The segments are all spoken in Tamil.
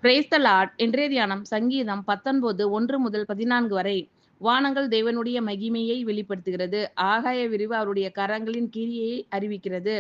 Praise the Lord. இன்றைய தியானம் சங்கீதம் 19 1 முதல் 14 வரை. வானங்கள் தேவனுடைய மகிமையை வெளிப்படுத்துகிறது. ஆகாய விரிவு அவருடைய கரங்களின் கிரியையை அறிவிக்கிறது.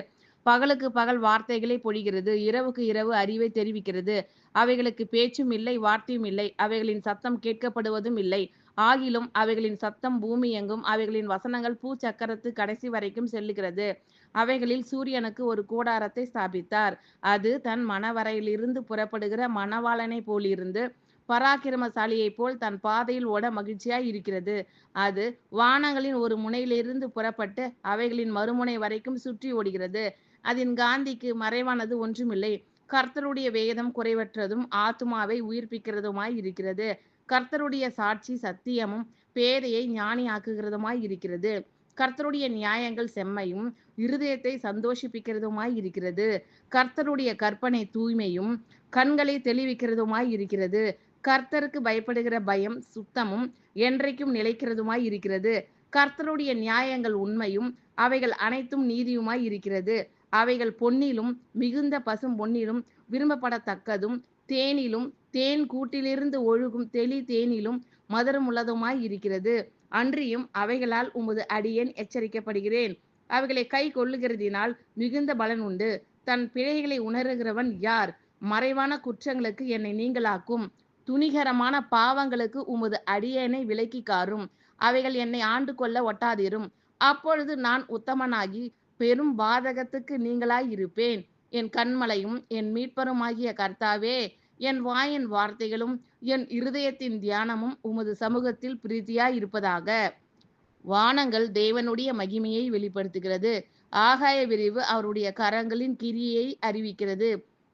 பகலுக்கு பகல் வார்த்தைகளை பொழிகிறது. இரவுக்கு இரவு அறிவை தெரிவிக்கிறது. அவைகளுக்கு பேச்சும் இல்லை, வார்த்தையும் இல்லை. அவைகளின் சத்தம் கேட்கப்படுவதும் இல்லை. ஆகிலும் அவைகளின் சத்தம் பூமி எங்கும், அவைகளின் வசனங்கள் பூச்சக்கரத்து கடைசி வரைக்கும் செல்லுகிறது. அவைகளில் சூரியனுக்கு ஒரு கூடாரத்தை ஸ்தாபித்தார். அது தன் மணவரையிலிருந்து புறப்படுகிற மணவாளனைப் போலிருந்து பராக்கிரமசாலியைப் போல் தன் பாதையில் ஓட மகிழ்ச்சியாய் இருக்கிறது. அது வானங்களின் ஒரு முனையிலிருந்து புறப்பட்டு அவைகளின் மறுமுனை வரைக்கும் சுற்றி ஓடுகிறது. அதன் காந்திக்கு மறைவானது ஒன்றுமில்லை. கர்த்தருடைய வேதம் குறைவற்றதும் ஆத்துமாவை உயிர்ப்பிக்கிறதுமாய் இருக்கிறது. கர்த்தருடைய சாட்சி சத்தியமும் பேதையை ஞானியாக்குகிறதுமாய் இருக்கிறது. கர்த்தருடைய நியாயங்கள் செம்மையும் இருதயத்தை சந்தோஷிப்பிக்கிறதுமாய் இருக்கிறது. கர்த்தருடைய கற்பனை தூய்மையும் கண்களை தெளிவிக்கிறதுமாய் இருக்கிறது. கர்த்தருக்கு பயப்படுகிற பயம் சுத்தமும் என்றைக்கும் நிலைக்கிறதுமாய் இருக்கிறது. கர்த்தருடைய நியாயங்கள் உண்மையும் அவைகள் அனைத்தும் நீதியுமாய் இருக்கிறது. அவைகள் பொன்னிலும் மிகுந்த பசும் பொன்னிலும் விரும்பப்படத்தக்கதும் தேனிலும் தேன் கூட்டிலிருந்து ஒழுகும் தெளி தேனிலும் மதுரமுள்ளதுமாய் இருக்கிறது. அன்றியும் அவைகளால் உமது அடியேன் எச்சரிக்கப்படுகிறேன். அவைகளை கை கொள்ளுகிறதினால் மிகுந்த பலன் உண்டு. தன் பிழைகளை உணருகிறவன் யார்? மறைவான குற்றங்களுக்கு என்னை நீங்களாக்கும். துணிகரமான பாவங்களுக்கு உமது அடியேனை விலக்கி காரும். அவைகள் என்னை ஆண்டு கொள்ள ஒட்டாதிரும். அப்பொழுது நான் உத்தமனாகி பெரும் பாதகத்துக்கு நீங்களாய் இருப்பேன். என் கண்மலையும் என் மீட்பருமாகிய கர்த்தாவே, என் வாயின் வார்த்தைகளும் என் இருதயத்தின் தியானமும் உமது சமூகத்தில் பிரீதியாய் இருப்பதாக. வானங்கள் தேவனுடைய மகிமையை வெளிப்படுத்துகிறது. ஆகாய விரிவு அவருடைய கரங்களின் கிரியையை அறிவிக்கிறது.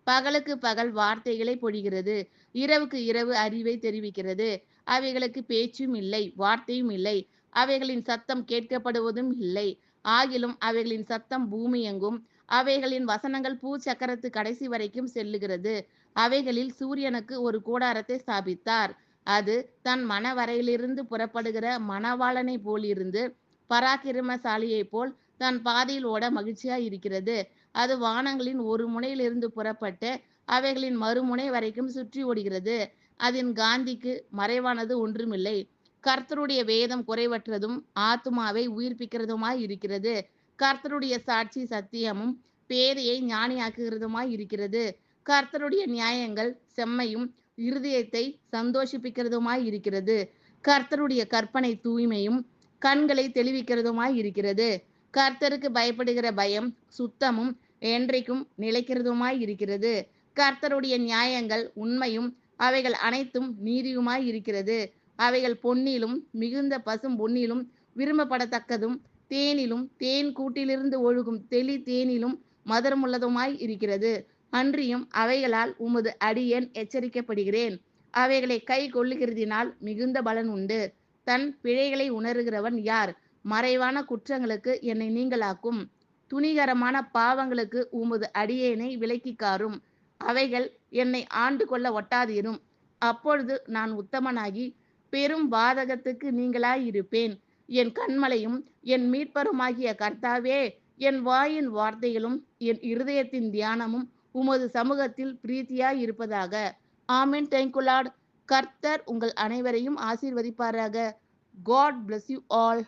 பகலுக்கு பகல் வார்த்தைகளை பொழிகிறது. இரவுக்கு இரவு அறிவை தெரிவிக்கிறது. அவைகளுக்கு பேச்சும் இல்லை, வார்த்தையும் இல்லை. அவைகளின் சத்தம் கேட்கப்படுவதும் இல்லை. ஆகிலும் அவைகளின் சத்தம் பூமி எங்கும், அவைகளின் வசனங்கள் பூச்சக்கரத்து கடைசி வரைக்கும் செல்லுகிறது. அவைகளில் சூரியனுக்கு ஒரு கூடாரத்தை ஸ்தாபித்தார். அது தன் மணவரையிலிருந்து புறப்படுகிற மணவாளனைப் போலிருந்து பராக்கிரமசாலியைப் போல் தன் பாதையில் ஓட மகிழ்ச்சியாய் இருக்கிறது. அது வானங்களின் ஒரு முனையிலிருந்து புறப்பட்டு அவைகளின் மறுமுனை வரைக்கும் சுற்றி ஓடுகிறது. அதன் காந்திக்கு மறைவானது ஒன்றுமில்லை. கர்த்தருடைய வேதம் குறைவற்றதும் ஆத்துமாவை உயிர்ப்பிக்கிறதுமாய் இருக்கிறது. கர்த்தருடைய சாட்சி சத்தியமும் பேதையை ஞானியாக்குகிறதுமாய் இருக்கிறது. கர்த்தருடைய நியாயங்கள் செம்மையும் இருதயத்தை சந்தோஷிப்பிக்கிறதுமாய் இருக்கிறது. கர்த்தருடைய கற்பனை தூய்மையும் கண்களை தெளிவிக்கிறதுமாய் இருக்கிறது. கர்த்தருக்கு பயப்படுகிற பயம் சுத்தமும் என்றைக்கும் நிலைக்கிறதுமாய் இருக்கிறது. கர்த்தருடைய நியாயங்கள் உண்மையும் அவைகள் அனைத்தும் நீதியுமாய் இருக்கிறது. அவைகள் பொன்னிலும் மிகுந்த பசும் பொன்னிலும் விரும்பப்படத்தக்கதும் தேனிலும் தேன் கூட்டிலிருந்து ஒழுகும் தெளி தேனிலும் மதுரமுள்ளதுமாய் இருக்கிறது. அன்றியும் அவைகளால் உமது அடியேன் எச்சரிக்கப்படுகிறேன். அவைகளை கை கொள்ளுகிறதினால் மிகுந்த பலன் உண்டு. தன் பிழைகளை உணருகிறவன் யார்? மறைவான குற்றங்களுக்கு என்னை நீங்களாக்கும். துணிகரமான பாவங்களுக்கு உமது அடியேனை விலக்கி காரும். அவைகள் என்னை ஆண்டு கொள்ள ஒட்டாதிரும். அப்பொழுது நான் உத்தமனாகி பெரும் பாதகத்துக்கு நீங்களாயிருப்பேன். என் கண்மலையும் என் மீட்பருமாகிய கர்த்தாவே, என் வாயின் வார்த்தைகளும் என் இருதயத்தின் தியானமும் உமது சமூகத்தில் பிரீத்தியாய் இருப்பதாக. ஆமென். Thank you lord. கர்த்தர் உங்கள் அனைவரையும் ஆசீர்வதிப்பாராக. God bless you all.